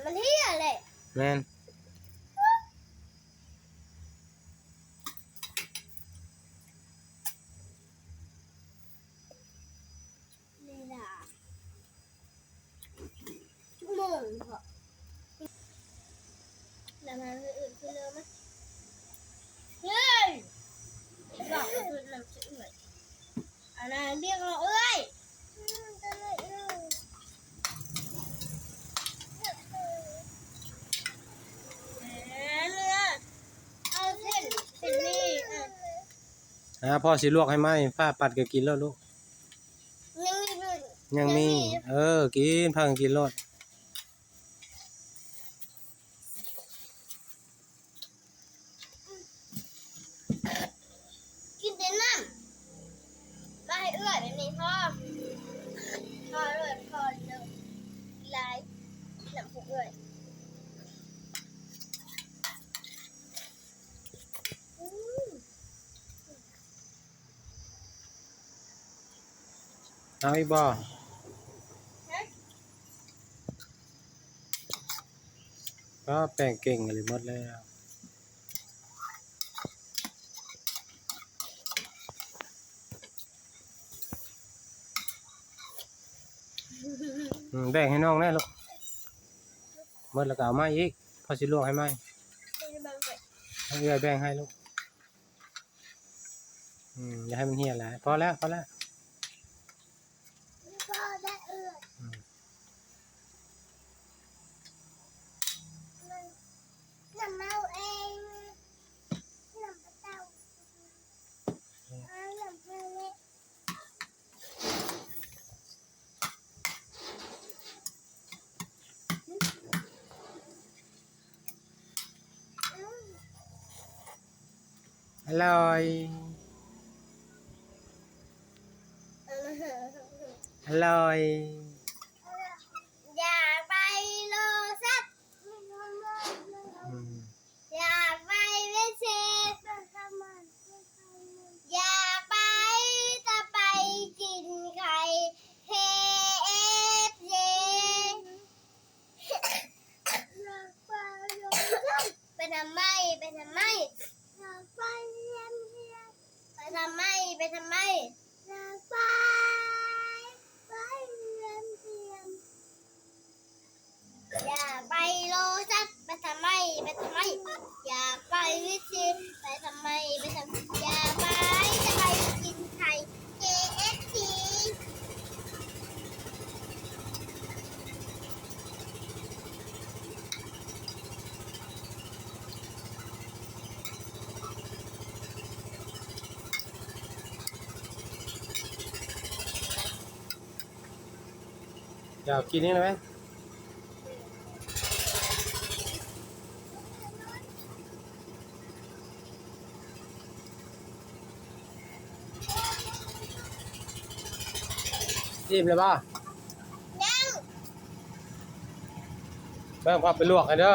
มันเหี้ยเลยแม่นนี่ล่ะชั่วโมงพอแล้วมันอื่นขึ้นเร็วไหมเฮ้ยบอกว่าคือเราจะเอื่อยอันนั้นเรียกเราเอ้ยเอาเส้นนี่พ่อสิลวกให้ไหมป้าปัดก็กินแล้วลูกยังมีกินพังกินรสกินแต่น้ำมาให้เอื้อยแบบนี้พ่อเลยพ่อเลยลายน้ำผูกเอื้อยเอาอีกบ่ก็แป้งเก่งเลยหมดแล้วแบ่งให้น้องแน่ลูกหมดแล้วก็เอามาอีกพอสิลวกให้ไหมเอาเอื้อยแบ่งให้ลูกอย่าให้มันเหี่ยหลายพอแล้วพ่อได้เอื้อยน้ำเมาเองน้ำเต้าน้ำเล็กอร่อยอร่อยอยากไปโลซับอยากไปเวสเซอยากไปจะไปกินไข่KFC ไปทำไมไปทำไมอยากไปเรียนไปทำไมไปทำไมอยากไปเรียนอยากไปโลซัสไปทำไมไปทำไมอยากไปวิชิตไปทำไมไปทำอยากไปจะไปกินไข่ KFC อยากกินนี่ไหมอิ่มเลยป่ะ ยัง แม่งพาไปลวกให้เด้อ